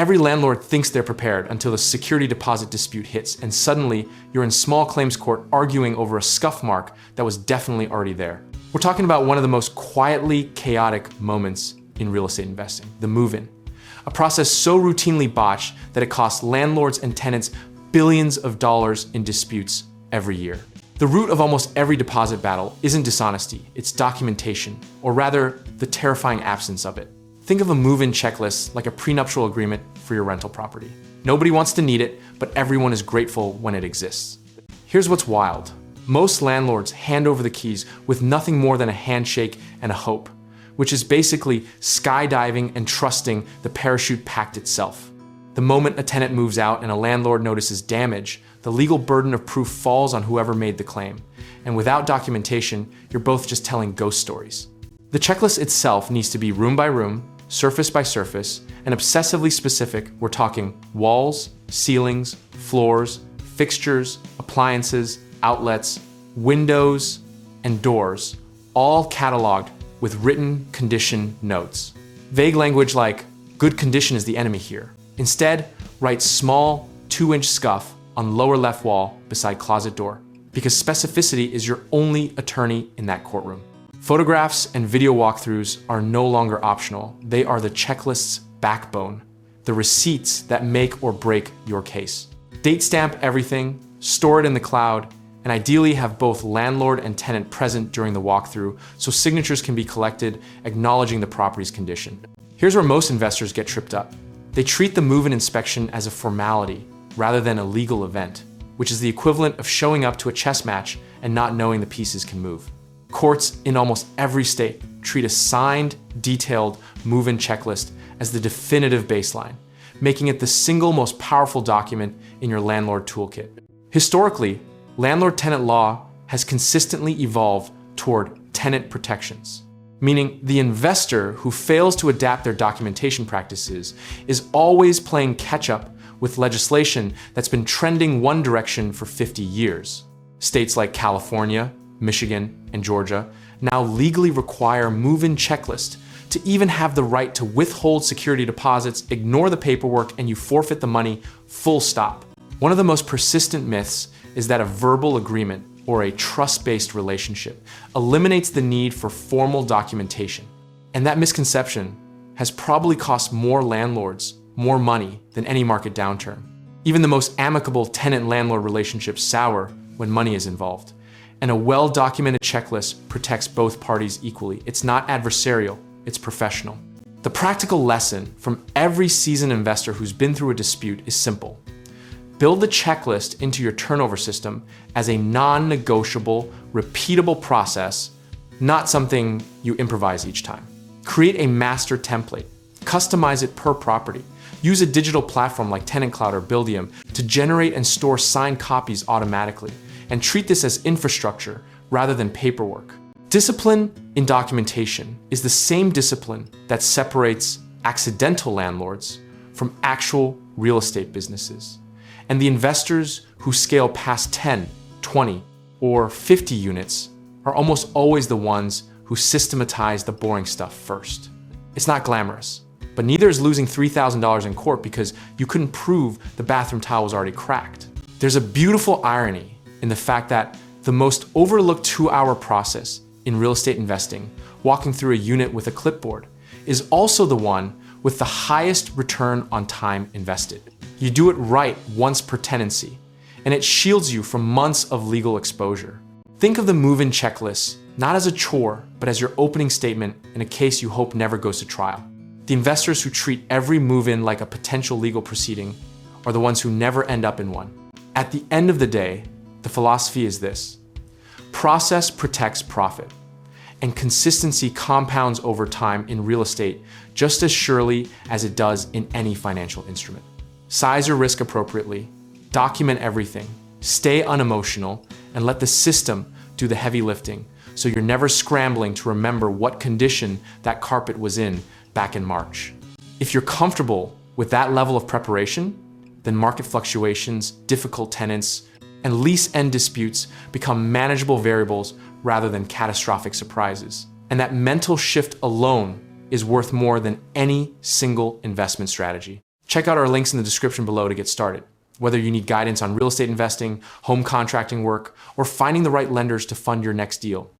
Every landlord thinks they're prepared until the security deposit dispute hits, and suddenly you're in small claims court arguing over a scuff mark that was definitely already there. We're talking about one of the most quietly chaotic moments in real estate investing, the move-in. A process so routinely botched that it costs landlords and tenants billions of dollars in disputes every year. The root of almost every deposit battle isn't dishonesty, it's documentation, or rather, the terrifying absence of it. Think of a move-in checklist like a prenuptial agreement for your rental property. Nobody wants to need it, but everyone is grateful when it exists. Here's what's wild. Most landlords hand over the keys with nothing more than a handshake and a hope, which is basically skydiving and trusting the parachute pact itself. The moment a tenant moves out and a landlord notices damage, the legal burden of proof falls on whoever made the claim. And without documentation, you're both just telling ghost stories. The checklist itself needs to be room by room, surface by surface, and obsessively specific. We're talking walls, ceilings, floors, fixtures, appliances, outlets, windows, and doors, all cataloged with written condition notes. Vague language like, good condition is the enemy here. Instead, write small 2-inch scuff on lower left wall beside closet door, because specificity is your only attorney in that courtroom. Photographs and video walkthroughs are no longer optional. They are the checklist's backbone, the receipts that make or break your case. Date stamp everything, store it in the cloud, and ideally have both landlord and tenant present during the walkthrough so signatures can be collected acknowledging the property's condition. Here's where most investors get tripped up. They treat the move-in inspection as a formality rather than a legal event, which is the equivalent of showing up to a chess match and not knowing the pieces can move. Courts in almost every state treat a signed, detailed move-in checklist as the definitive baseline, making it the single most powerful document in your landlord toolkit. Historically, landlord-tenant law has consistently evolved toward tenant protections, meaning the investor who fails to adapt their documentation practices is always playing catch-up with legislation that's been trending one direction for 50 years. States like California, Michigan, and Georgia now legally require move-in checklists to even have the right to withhold security deposits, ignore the paperwork, and you forfeit the money, full stop. One of the most persistent myths is that a verbal agreement or a trust-based relationship eliminates the need for formal documentation. And that misconception has probably cost more landlords more money than any market downturn. Even the most amicable tenant-landlord relationships sour when money is involved. And a well-documented checklist protects both parties equally. It's not adversarial, it's professional. The practical lesson from every seasoned investor who's been through a dispute is simple. Build the checklist into your turnover system as a non-negotiable, repeatable process, not something you improvise each time. Create a master template. Customize it per property. Use a digital platform like Tenant Cloud or Buildium to generate and store signed copies automatically, and treat this as infrastructure rather than paperwork. Discipline in documentation is the same discipline that separates accidental landlords from actual real estate businesses. And the investors who scale past 10, 20, or 50 units are almost always the ones who systematize the boring stuff first. It's not glamorous, but neither is losing $3,000 in court because you couldn't prove the bathroom tile was already cracked. There's a beautiful irony in the fact that the most overlooked 2-hour process in real estate investing, walking through a unit with a clipboard, is also the one with the highest return on time invested. You do it right once per tenancy, and it shields you from months of legal exposure. Think of the move-in checklist not as a chore, but as your opening statement in a case you hope never goes to trial. The investors who treat every move-in like a potential legal proceeding are the ones who never end up in one. At the end of the day, the philosophy is this: process protects profit, and consistency compounds over time in real estate just as surely as it does in any financial instrument. Size your risk appropriately, document everything, stay unemotional, and let the system do the heavy lifting so you're never scrambling to remember what condition that carpet was in back in March. If you're comfortable with that level of preparation, then market fluctuations, difficult tenants, and lease end disputes become manageable variables rather than catastrophic surprises. And that mental shift alone is worth more than any single investment strategy. Check out our links in the description below to get started. Whether you need guidance on real estate investing, home contracting work, or finding the right lenders to fund your next deal,